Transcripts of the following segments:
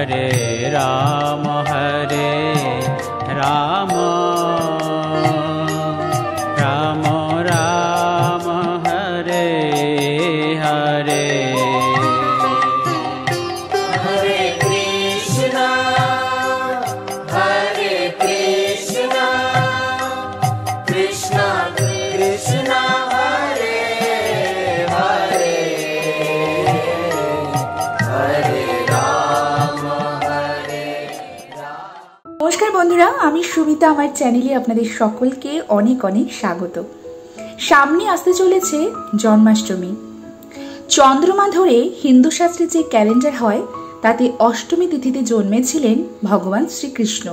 हरे राम राम राम राम हरे हरे। हरे कृष्णा कृष्णा कृष्णा हरे हरे, हरे राम हरे राम। नमस्कार बंधुरा, आमी सुमिता आमार चैनेले आपनादेर सकलके अनेक अनेक स्वागत। सामने आसते चलेछे जन्माष्टमी। चंद्रमा धरे हिंदू शास्त्रे जे क्यालेंडार हय ताते अष्टमी तिथिते जन्मेछिलेन भगवान श्रीकृष्ण।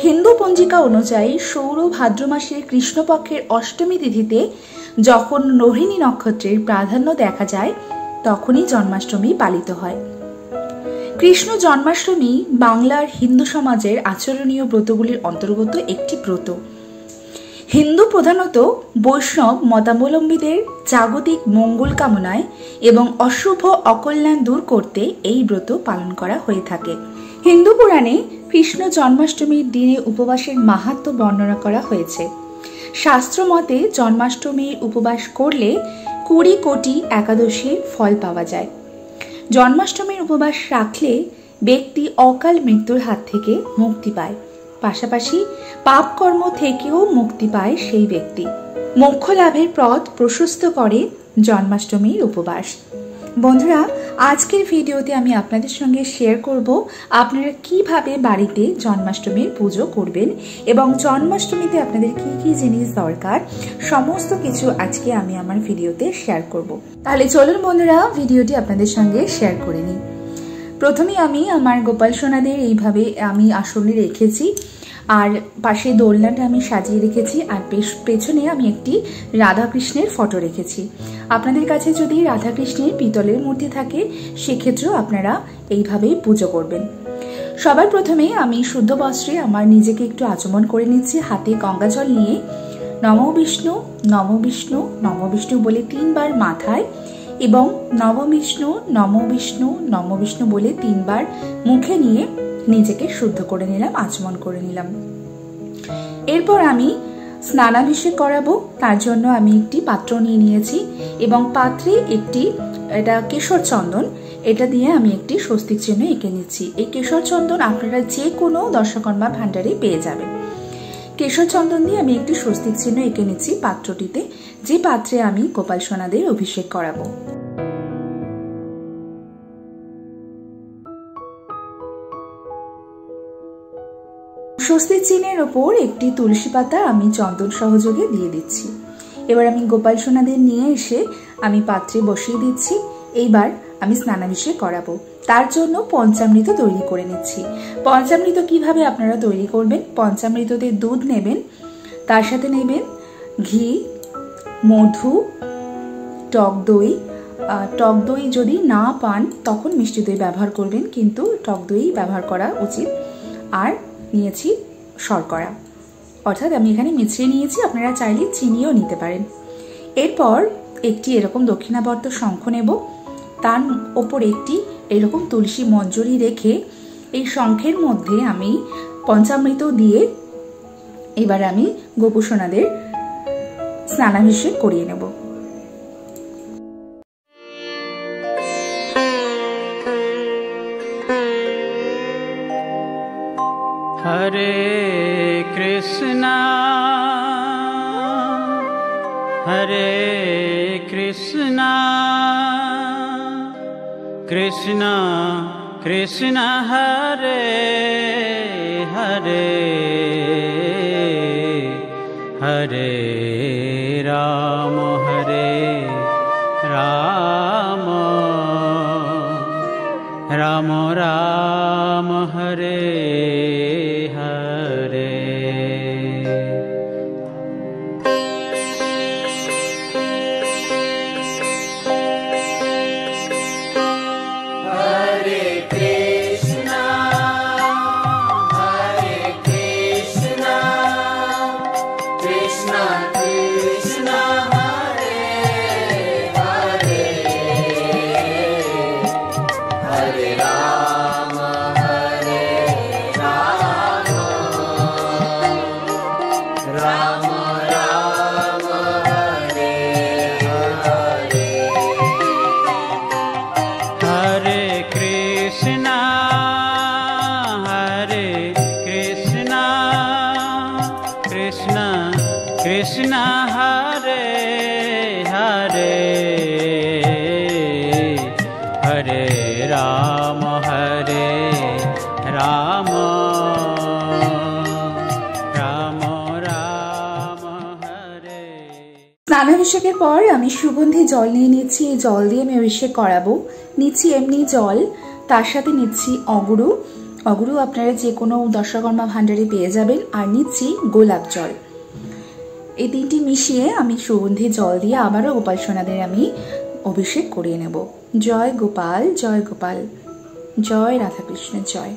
हिंदू पंजिका अनुयायी सौर भाद्र मासेर कृष्णपक्षेर अष्टमी तिथिते जखन रोहिणी नक्षत्रेर प्राधान्य देखा जाय तखनई जन्माष्टमी पालित हय। कृष्ण जन्माष्टमी बांगलार हिंदू समाजेर आचरणीय ब्रतगुलिर अंतर्गत एकटी ब्रत। हिंदू प्रधानत वैष्णव मतावलम्बीदेर जागतिक मंगल कामनाय एवं अशुभ अकल्याण दूर करते एई ब्रत पालन करा हये थाके। हिंदू पुराणे कृष्ण जन्माष्टमीर दिने उपवासेर माहात्म्य बर्णना करा हयेछे। शास्त्र मते जन्माष्टमीर उपवास करले 20 कोटी एकादशीर फल पावा जाय। जन्माष्टमीर उपवास राखले व्यक्ति अकाल मृत्युर हाथ थेके मुक्ति पाय, पाशापाशी पाप कर्म थेकेও मुक्ति पाय सेई व्यक्ति। मोक्ष लाभेर पथ प्रशस्त करे जन्माष्टमीर उपवास। बंधुरा आजकेर भिडियोते आमी आपनादेर संगे शेयर करब आपनारा किभाबे बाड़ीते जन्माष्टमीर पुजो करबेन एबं जन्माष्टमीते आपनादेर की की जिनिस दरकार समस्त किछु आजके आमी आमार भिडियोते शेयर करब। ताहले चलुन बंधुरा भिडियोटी आपनादेर संगे शेयर करे निই। प्रथमे आमी आमार गोपाल सोनादेर এইভাবে आमी आसने रेखेছি আর পাশে দোলনাটা আমি সাজিয়ে রেখেছি আর পেছনে আমি একটি রাধা কৃষ্ণের ফটো রেখেছি। আপনাদের কাছে যদি রাধা কৃষ্ণের পিতলের মূর্তি থাকে সেক্ষেত্রেও আপনারা এইভাবেই পুজো করবেন। সবার প্রথমে আমি শুদ্ধ বস্ত্রে আমার নিজেকে একটু আচমন করে নিচ্ছি, হাতে গঙ্গা জল নিয়ে নমো বিষ্ণু নমো বিষ্ণু নমো বিষ্ণু বলে 3 বার মাথায় এবং নমো বিষ্ণু নমো বিষ্ণু নমো বিষ্ণু বলে 3 বার মুখে নিয়ে নিজেকে শুদ্ধ করে নিলাম, আচমন করে নিলাম। এরপর আমি স্নানাভিষেক করাবো। তার জন্য আমি একটি পাত্র নিয়ে নিয়েছি এবং পাত্রে একটি এটা কেশর চন্দন, এটা দিয়ে আমি একটি স্বস্তিক চিহ্ন এঁকে নিচ্ছি। এই কেশর চন্দন আপনারা যে কোনো দর্শকর্মা ভান্ডারে পেয়ে যাবেন। কেশর চন্দন দিয়ে আমি একটি স্বস্তিক চিহ্ন এঁকে নিচ্ছি পাত্রটিতে, যে পাত্রে আমি গোপাল সোনাদের অভিষেক করাবো। স্বস্তিক চিহ্নের ওপর একটি তুলসী পাতা আমি চন্দন সহযোগে দিয়ে দিচ্ছি। এবার আমি গোপাল সোনাদের নিয়ে এসে আমি পাত্রে বসিয়ে দিচ্ছি। এইবার আমি স্নানাভিষেক করাবো। তার জন্য পঞ্চামৃত তৈরি করে নিচ্ছি। পঞ্চামৃত কিভাবে আপনারা তৈরি করবেন? পঞ্চামৃততে দুধ নেবেন, তার সাথে নেবেন ঘি, মধু, টক দই। টক দই যদি না পান তখন মিষ্টি দই ব্যবহার করবেন, কিন্তু টক দই ব্যবহার করা উচিত। আর নিয়েছি শর্করা, অর্থাৎ আমি এখানে মিশ্রিয়ে নিয়েছি, আপনারা চাইলে চিনিও নিতে পারেন। এরপর একটি এরকম দক্ষিণাবর্ত শঙ্খ নেব, তার ওপর একটি এরকম তুলসী মঞ্জরি রেখে এই শঙ্খের মধ্যে আমি পঞ্চামৃত দিয়ে এবার আমি গোপুসোনাদের স্নানাভিষেক করিয়ে নেব। हरे कृष्णा कृष्णा कृष्णा हरे हरे, हरे राम राम राम हरे हरे। हरे Ram Krishna Hare Krishna Krishna Krishna Hare Hare Hare Rama Hare Rama Rama Rama Hare। স্নানাভিষেকের পর আমি সুগন্ধি জল নিয়ে নিচ্ছি। এই জল দিয়ে আমি অভিষেক করাবো। নিচ্ছি এমনি জল, তার সাথে নিচ্ছি অগুরু। অগুরু আপনারা যে কোনো দশকর্মা ভাণ্ডারে পেয়ে যাবেন। আর নিচ্ছি গোলাপ জল। এই তিনটি মিশিয়ে আমি সুগন্ধি জল দিয়ে আবারও গোপাল সোনাদের আমি অভিষেক করিয়ে নেব। জয় গোপাল, জয় গোপাল, জয় রাধাকৃষ্ণ, জয়।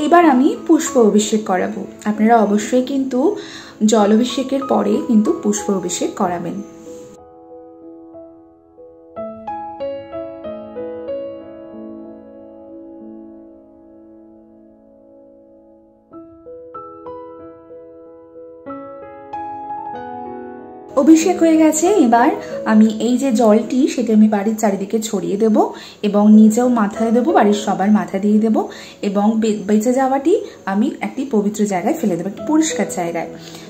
এবার আমি পুষ্প অভিষেক করাবো। আপনারা অবশ্যই কিন্তু জল অভিষেকের পরে কিন্তু পুষ্প অভিষেক করাবেন। অভিষেক হয়ে গেছে। এবার আমি এই যে জলটি সেটা আমি বাড়ির চারিদিকে ছড়িয়ে দেব এবং নিজেও মাথায় দেবো, বাড়ির সবার মাথা দিয়ে দেবো এবং বেঁচে যাওয়াটি আমি একটি পবিত্র জায়গায় ফেলে দেবো, একটি পরিষ্কার জায়গায়।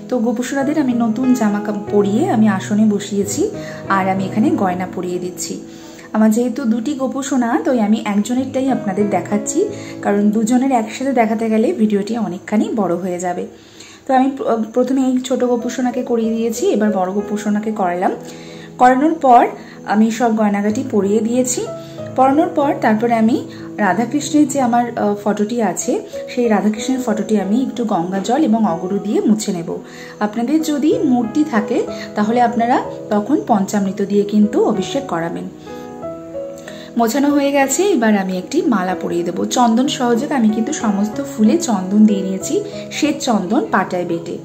তো গোপুসোনাদের আমি নতুন জামা কাপড় পরিয়ে আমি আসনে বসিয়েছি আর আমি এখানে গয়না পরিয়ে দিচ্ছি। আমার যেহেতু দুটি গোপুসোনা, তো আমি একজনেরটাই আপনাদের দেখাচ্ছি, কারণ দুজনের একসাথে দেখাতে গেলে ভিডিওটি অনেকখানি বড় হয়ে যাবে। তো আমি প্রথমে এই ছোট গোপুসোনাকে করিয়ে দিয়েছি, এবার বড় গোপুসোনাকে করালাম। করানোর পর আমি সব গয়নাগাটি পরিয়ে দিয়েছি। পরানোর পর তারপরে আমি রাধাকৃষ্ণের যে আমার ফটোটি আছে, সেই রাধাকৃষ্ণের ফটোটি আমি একটু গঙ্গা জল এবং অগুরু দিয়ে মুছে নেব। আপনাদের যদি মূর্তি থাকে তাহলে আপনারা তখন পঞ্চামৃত দিয়ে কিন্তু অভিষেক করাবেন। মোছানো হয়ে গেছে। এবার আমি একটি মালা পরিয়ে দেবো। চন্দন সহযোগে আমি কিন্তু সমস্ত ফুলে চন্দন দিয়ে নিয়েছি, শ্বেত চন্দন পাটায় বেটে।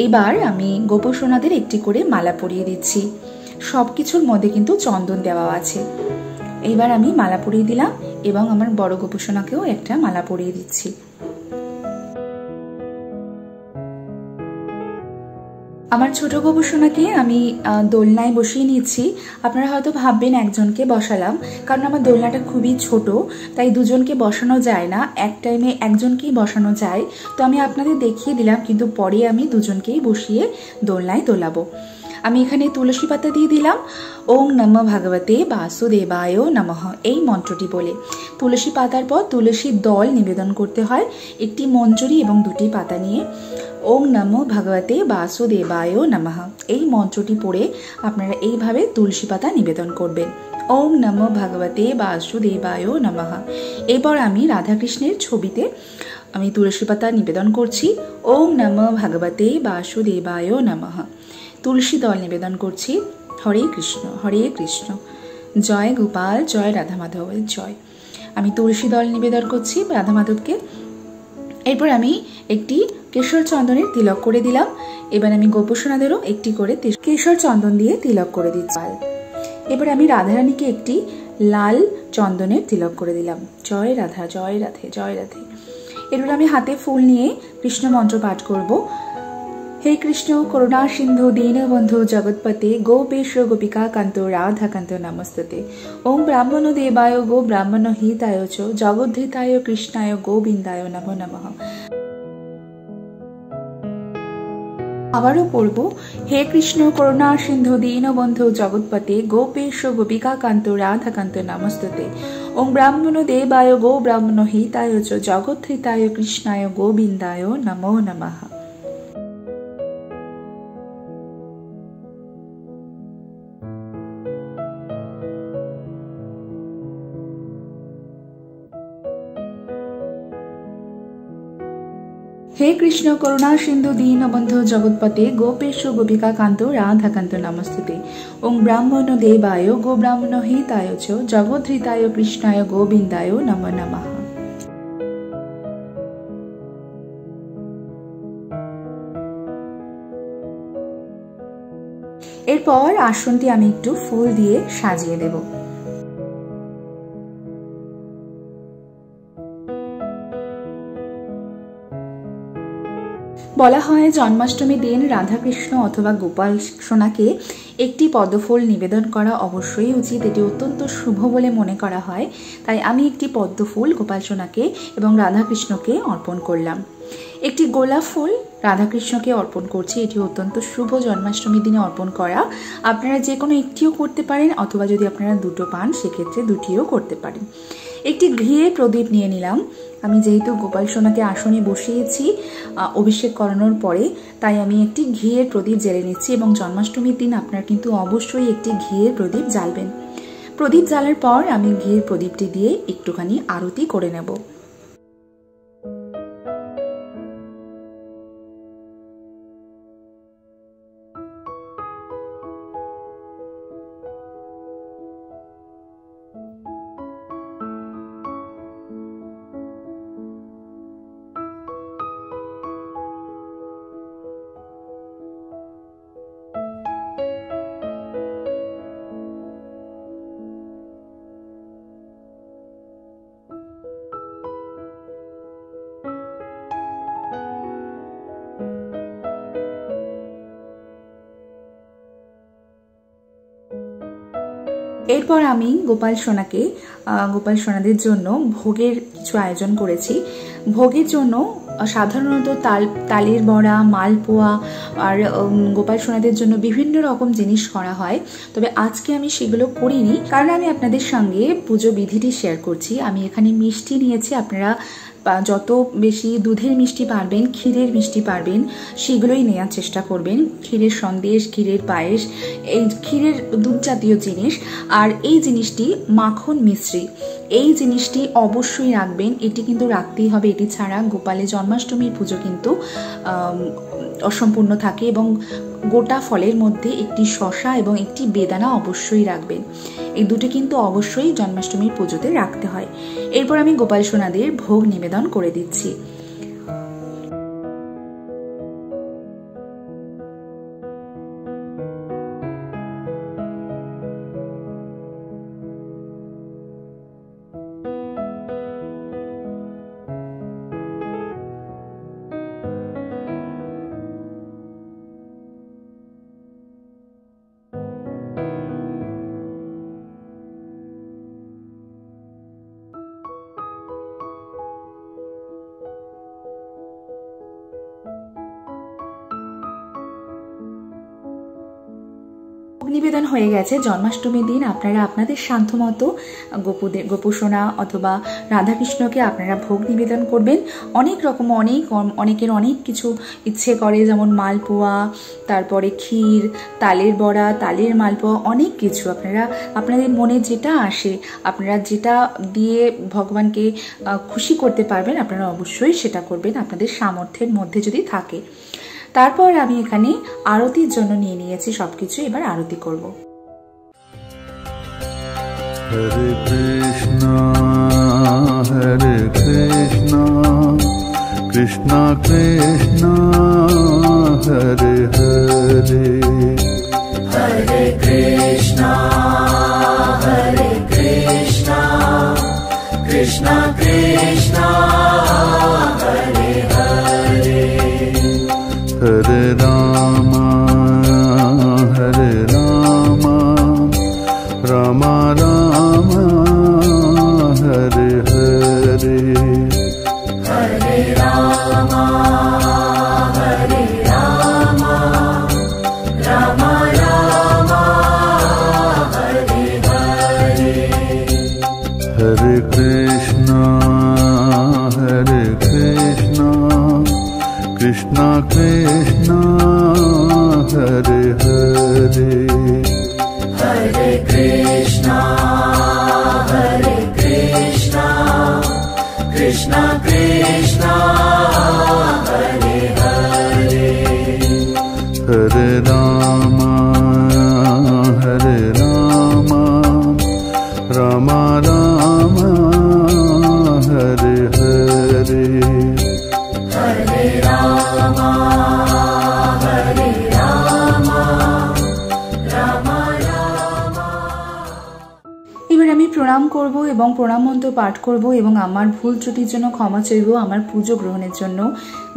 এবার আমি গোপুসোনাদের একটি করে মালা পরিয়ে দিচ্ছি। সব কিছুর মধ্যে কিন্তু চন্দন দেওয়া আছে। এবার আমি মালা পরিয়ে দিলাম এবং আমার বড় গোপুসোনাকেও একটা মালা পরিয়ে দিচ্ছি। আমার ছোট গোপুসোনাকে আমি দোলনায় বসিয়ে নিচ্ছি। আপনারা হয়তো ভাববেন একজনকে বসালাম, কারণ আমার দোলনাটা খুবই ছোট, তাই দুজনকে বসানো যায় না, এক টাইমে একজনকেই বসানো যায়। তো আমি আপনাদের দেখিয়ে দিলাম, কিন্তু পরে আমি দুজনকেই বসিয়ে দোলনায় দোলাবো। আমি এখানে তুলসী পাতা দিয়ে দিলাম। ওং নমঃ ভগবতে বাসুদেবায় নমঃ এই মন্ত্রটি বলে তুলসী পাতার পর তুলসীর দল নিবেদন করতে হয়, একটি মঞ্জরি এবং দুটি পাতা নিয়ে। ওং নমো ভগবতে বাসুদেবায় নমঃ এই মন্ত্রটি পড়ে আপনারা এইভাবে তুলসী পাতা নিবেদন করবেন। ওং নমো ভগবতে বাসুদেবায় নমঃ। এরপর আমি রাধাকৃষ্ণের ছবিতে আমি তুলসী পাতা নিবেদন করছি। ওং নমো ভগবতে বাসুদেবায় নমঃ। তুলসী দল নিবেদন করছি। হরে কৃষ্ণ, হরে কৃষ্ণ, জয় গোপাল, জয় রাধা মাধবের জয়। আমি তুলসী দল নিবেদন করছি রাধা মাধবকে। এরপর আমি একটি কেশর চন্দনের তিলক করে দিলাম। এবার আমি গোপুসোনাদেরও একটি করে কেশর চন্দন দিয়ে তিলক করে দিচ্ছি। এবার আমি রাধারানীকে একটি লাল চন্দনের তিলক করে দিলাম। জয় রাধা, জয় রাধে, জয় রাধে। এরপর আমি হাতে ফুল নিয়ে কৃষ্ণ মন্ত্র পাঠ করব। হে কৃষ্ণ করুণা সিন্ধু দীনবন্ধু জগৎপতে গোপেশ গোপিকা কান্ত রাধা কান্ত নমস্তুতে। ওম ব্রাহ্মণ দেবায় গো ব্রাহ্মণ হিতায় চ জগদ্ধৃতায় কৃষ্ণায় গোবিন্দায় নমো নমঃ। আবারও পড়ব। হে কৃষ্ণ করুণা সিন্ধু দীনবন্ধু জগৎপতে গোপেশ গোপিকা কান্ত রাধা কান্ত নমস্তুতে। ওম ব্রাহ্মণ দেবায় গো ব্রাহ্মণ হিতায় চ জগদ্ধৃতায় কৃষ্ণায় গোবিন্দায় নমো নমঃ। হে কৃষ্ণ করুণা সিন্ধু দীনবন্ধু জগৎপতে গোপেশ গোপিকা কান্ত রাধা কান্ত নমস্তুতে। ওং ব্রাহ্মণ দেবায় গো ব্রাহ্মণ হিতায় চ জগদ্ধৃতায় কৃষ্ণায় গোবিন্দায় নমো নমঃ। এরপর আসনটি আমি একটু ফুল দিয়ে সাজিয়ে দেব। বলা হয় জন্মাষ্টমীর দিন রাধাকৃষ্ণ অথবা গোপাল সোনাকে একটি পদ্মফুল নিবেদন করা অবশ্যই উচিত, এটি অত্যন্ত শুভ বলে মনে করা হয়। তাই আমি একটি পদ্মফুল গোপাল সোনাকে এবং রাধাকৃষ্ণকে অর্পণ করলাম। একটি গোলাপ ফুল রাধাকৃষ্ণকে অর্পণ করছি, এটি অত্যন্ত শুভ জন্মাষ্টমীর দিনে অর্পণ করা। আপনারা যে কোনো একটিও করতে পারেন, অথবা যদি আপনারা দুটো পান সেক্ষেত্রে দুটিও করতে পারেন। একটি ঘিয়ে প্রদীপ নিয়ে নিলাম। আমি যেহেতু গোপাল সোনাকে আসনে বসিয়েছি অভিষেক করানোর পরে, তাই আমি একটি ঘিয়ের প্রদীপ জ্বেলে নিচ্ছি। এবং জন্মাষ্টমীর দিন আপনারা কিন্তু অবশ্যই একটি ঘিয়ের প্রদীপ জ্বালবেন। প্রদীপ জ্বালার পর আমি ঘিয়ের প্রদীপটি দিয়ে একটুখানি আরতি করে নেব। এরপর আমি গোপাল সোনাদের জন্য ভোগের কিছু আয়োজন করেছি। ভোগের জন্য সাধারণত তালের বড়া, মালপোয়া আর গোপাল সোনাদের জন্য বিভিন্ন রকম জিনিস করা হয়। তবে আজকে আমি সেগুলো করিনি, কারণ আমি আপনাদের সঙ্গে পুজো বিধিটি শেয়ার করছি। আমি এখানে মিষ্টি নিয়েছি, আপনারা যত বেশি দুধের মিষ্টি পারবেন, ক্ষীরের মিষ্টি পারবেন সেগুলোই নেওয়ার চেষ্টা করবেন। ক্ষীরের সন্দেশ, ক্ষীরের পায়েস, এই ক্ষীরের দুধ জাতীয় জিনিস। আর এই জিনিসটি মাখন মিশ্রি, এই জিনিসটি অবশ্যই রাখবেন, এটি কিন্তু রাখতেই হবে। এটি ছাড়া গোপালের জন্মাষ্টমীর পুজো কিন্তু অসম্পূর্ণ থাকে। এবং গোটা ফলের মধ্যে একটি শসা এবং একটি বেদানা অবশ্যই রাখবেন। এই দুটো কিন্তু অবশ্যই জন্মাষ্টমীর পুজোতে রাখতে হয়। এরপর আমি গোপাল সোনাদের ভোগ নিবেদন করে দিচ্ছি। নিবেদন হয়ে গেছে। জন্মাষ্টমীর দিন আপনারা আপনাদের সাধ্যমতো গোপসোনা অথবা রাধাকৃষ্ণকে আপনারা ভোগ নিবেদন করবেন। অনেক রকম অনেকের অনেক কিছু ইচ্ছে করে, যেমন মালপোয়া, তারপরে ক্ষীর, তালের বড়া, তালের মালপোয়া, অনেক কিছু আপনারা আপনাদের মনে যেটা আসে, আপনারা যেটা দিয়ে ভগবানকে খুশি করতে পারবেন আপনারা অবশ্যই সেটা করবেন, আপনাদের সামর্থ্যের মধ্যে যদি থাকে। তারপর আমি এখানে আরতির জন্য নিয়ে নিয়েছি সবকিছু, এবার আরতি করব। হরে কৃষ্ণ হরে কৃষ্ণ কৃষ্ণ কৃষ্ণ হরে হরে, হরে কৃষ্ণ কৃষ্ণ কৃষ্ণ হরে হরে, হরে রাম রাম রাম হরে হরে, হরে রাম রাম রাম হরে হরে, হরে কৃষ্ণ কৃষ্ণ কৃষ্ণ হরে হরে, হরে কৃষ্ণ কৃষ্ণ কৃষ্ণ হরে হরে, হরে রাম রাম রাম হরে হরে, হরে রাম প্রণাম করব এবং প্রণাম মন্ত্র পাঠ করব এবং আমার ভুল ত্রুটির জন্য ক্ষমা চাইব। আমার পুজো গ্রহণের জন্য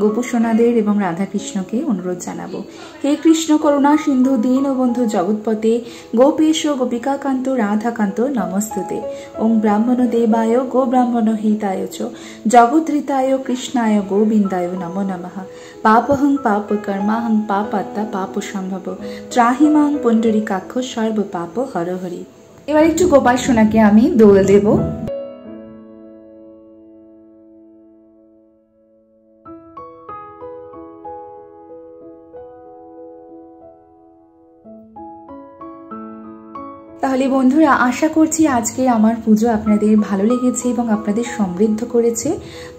গোপসোনাদের এবং রাধাকৃষ্ণকে অনুরোধ জানাবো। হে কৃষ্ণ করুণা সিন্ধু দীন বন্ধু জগৎপতে গোপেশ গোপিকাকান্ত রাধাকান্ত নমস্তুতে। ওং ব্রাহ্মণ দেবায় গো ব্রাহ্মণ হিতায় চ জগদ্ধৃতায় কৃষ্ণায় গোবিন্দায় নমো নমঃ। পাপহং পাপ কর্মাহং পাপাত্তা পাপ সম্ভব ত্রাহিমাং পুণ্ডরীকাক্ষ সর্ব পাপ হরহরি। এবার একটু গোপাল সোনাকে আমি দোল দেব। তাহলে বন্ধুরা, আশা করছি আজকে আমার পুজো আপনাদের ভালো লেগেছে এবং আপনাদের সমৃদ্ধ করেছে।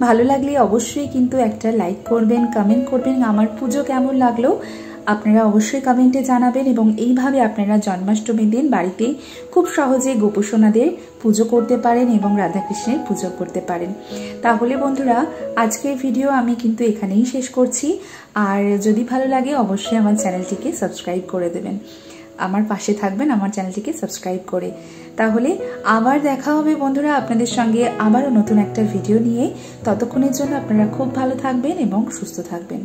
ভালো লাগলে অবশ্যই কিন্তু একটা লাইক করবেন, কমেন্ট করবেন আমার পুজো কেমন লাগলো আপনারা অবশ্যই কমেন্টে জানাবেন। এবং এইভাবে আপনারা জন্মাষ্টমীর দিন বাড়িতে খুব সহজে গোপসোনাদের পুজো করতে পারেন এবং রাধাকৃষ্ণের পুজো করতে পারেন। তাহলে বন্ধুরা, আজকের ভিডিও আমি কিন্তু এখানেই শেষ করছি। আর যদি ভালো লাগে অবশ্যই আমার চ্যানেলটিকে সাবস্ক্রাইব করে দেবেন, আমার পাশে থাকবেন আমার চ্যানেলটিকে সাবস্ক্রাইব করে। তাহলে আবার দেখা হবে বন্ধুরা আপনাদের সঙ্গে আবারও নতুন একটা ভিডিও নিয়ে। ততক্ষণের জন্য আপনারা খুব ভালো থাকবেন এবং সুস্থ থাকবেন।